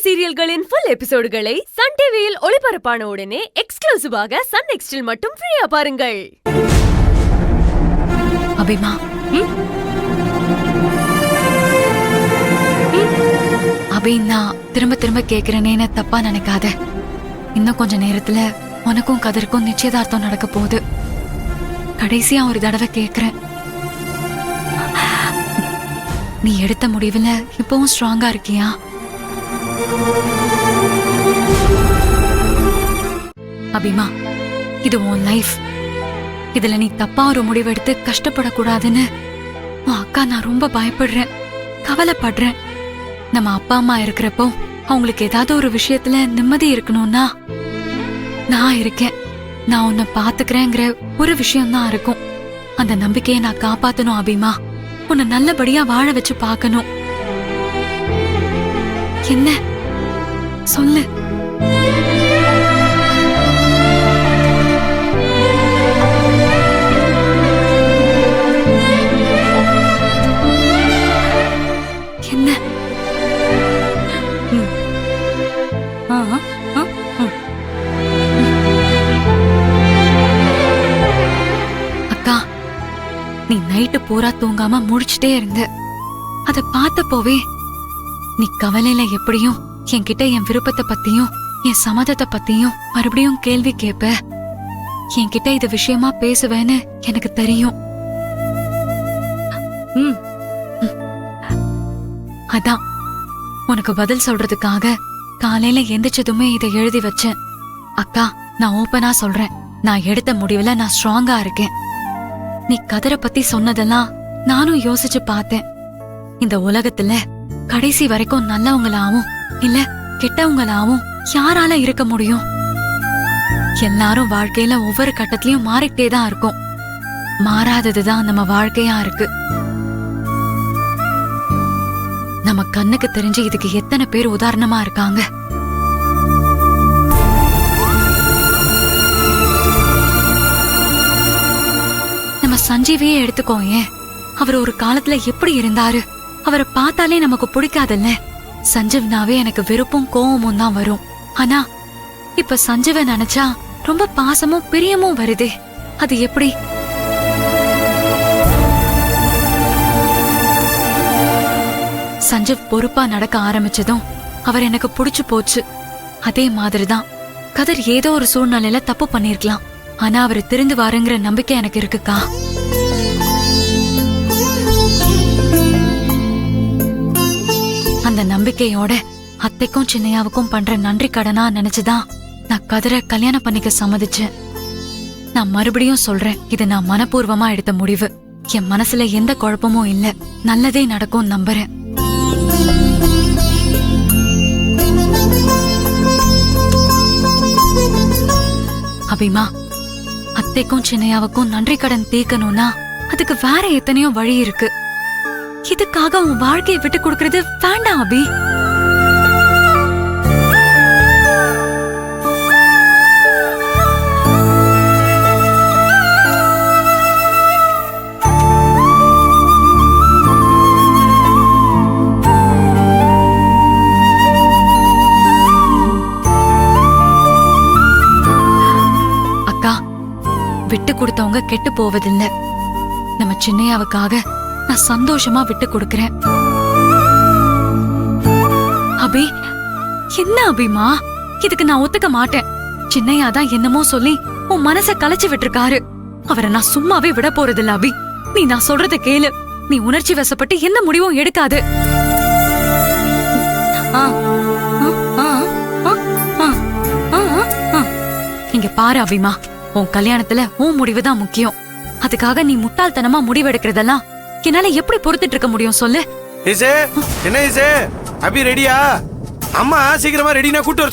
சீரியல்களின் full எபிசோடுகளை Sun டிவியில் ஒளிபரப்பான உடனே எக்ஸ்க்ளூசிவாக சன் நெக்ஸ்டில் மட்டும் ஃப்ரீயா பாருங்கள். அபிமா, அபி, நான் திரும்ப திரும்ப கேக்குறேனேன்னு தப்பா நினைக்காத. இன்னும் கொஞ்ச நேரத்துல உனக்கும் கதிர்க்கும் நிச்சயதார்த்தம் நடக்க போகுது. கடைசியா ஒரு தடவை கேக்குறேன், நீ எடுத்த முடிவுல இப்பவும் ஸ்ட்ராங்கா இருக்கியா? அபிமா, இது உன் லைஃப். இதுல நீ தப்பா ஒரு முடிவெடுத்து கஷ்டப்படக்கூடாதுன்னு உன் அக்கா நான் ரொம்ப பயப்படுறேன், கவலைப்படுறேன். நம்ம அப்பா அம்மா இருக்கிறப்போ அவங்களுக்கு ஏதாவது ஒரு விஷயத்துல நிம்மதி இருக்கணும்னா நான் இருக்கேன், நான் உன்னை பாத்துக்கிறேங்கிற ஒரு விஷயம்தான் இருக்கும். அந்த நம்பிக்கையை நான் காப்பாத்தணும் அபிமா. உன்னை நல்லபடியா வாழ வச்சு பார்க்கணும். என்ன சொல்லு. என்ன? அக்கா, நீ நைட்டு பூரா தூங்காம முழிச்சிட்டே இருந்த. அத பார்த்தப்போவே நீ கவலையில எப்படியும் என்கிட்ட என் விருப்பத்தை பத்தியும் என் சம்மதத்தை பத்தியும் மறுபடியும் கேள்வி கேப்ப. என்கிட்ட இது விஷயமா பேசுவேன்னு எனக்கு தெரியும். அதான் உனக்கு பதில் சொல்றதுக்காக காலையில எந்திரிச்சதுமே இதை எழுதி வச்சேன். அக்கா, நான் ஓப்பனா சொல்றேன், நான் எடுத்த முடிவுல நான் ஸ்ட்ராங்கா இருக்கேன். நீ கதிரை பத்தி சொன்னதெல்லாம் நானும் யோசிச்சு பார்த்தேன். இந்த உலகத்துல கடைசி வரைக்கும் நல்லவங்களாவும் இல்ல கெட்டவங்களாவும் யாரால இருக்க முடியும்? எல்லாரும் வாழ்க்கையில ஒவ்வொரு கட்டத்திலயும் மாறிட்டே தான் இருக்கும். மாறாததுதான் நம்ம வாழ்க்கையா இருக்கு. நம்ம கண்ணுக்கு தெரிஞ்சு இதுக்கு எத்தனை பேர் உதாரணமா இருக்காங்க. நம்ம சஞ்சீவியே எடுத்துக்கோங்க. அவர் ஒரு காலத்துல எப்படி இருந்தாரு? அவரை பார்த்தாலே நமக்கு பிடிக்காதுல்ல. சஞ்சீவ்னாவே எனக்கு வெறுப்பும் கோவமும் தான் வரும். ஆனா இப்ப சஞ்சீவ நினைச்சா ரொம்ப பாசமும் பிரியமும் வருதே. அது எப்படி? சஞ்சீவ் பொறுப்பா நடக்க ஆரம்பிச்சதும் அவர் எனக்கு பிடிச்சு போச்சு. அதே மாதிரிதான் கதிர் ஏதோ ஒரு சூழ்நிலையில தப்பு பண்ணிருக்கலாம். ஆனா அவரு திருந்து வாருங்கிற நம்பிக்கை எனக்கு இருக்குக்கா. அந்த நம்பிக்கையோட அத்தைக்கும் சின்னையாவுக்கும் பண்ற நன்றி கடனா நினைச்சுதான் நான் கதிரை கல்யாணம் பண்ணிக்க சம்மதிச்சேன். நான் மறுபடியும் சொல்றேன், இது நான் மனப்பூர்வமா எடுத்த முடிவு. என் மனசுல எந்த குழப்பமும் இல்ல. நல்லதே நடக்கும் நம்புறேன். அபிமா, அத்தைக்கும் சின்னையாவுக்கும் நன்றி கடன் தீர்க்கணும்னா அதுக்கு வேற எத்தனையோ வழி இருக்கு. இதுக்காக உன் வாழ்க்கையை விட்டு கொடுக்கறது வேண்டாம் அபி. அக்கா, விட்டு கொடுத்தவங்க கெட்டு போவதில்லை. நம்ம சின்னையாவுக்காக நான் சந்தோஷமா விட்டு கொடுக்கிறேன். அபி, என்ன அபிமா? இதுக்கு நான் ஒத்துக்க மாட்டேன். சின்னையாதான் என்னமோ சொல்லி உன் மனச கலைச்சு விட்டுருக்காரு. அவரை நான் சும்மாவே விட போறதில்ல அபி. நீ நான் சொல்றத கேளு. நீ உணர்ச்சி வசப்பட்டு எந்த முடிவும் எடுக்காது. இங்க பாரு அபிமா, உன் கல்யாணத்துல உன் முடிவுதான் முக்கியம். அதுக்காக நீ முட்டாள்தனமா முடிவெடுக்கிறதெல்லாம் என்னால எப்படி பொறுத்துட்டு இருக்க முடியும் சொல்லு? என்ன அபி ரெடியா? அம்மா சீக்கிரமா ரெடினா கூட்டு வர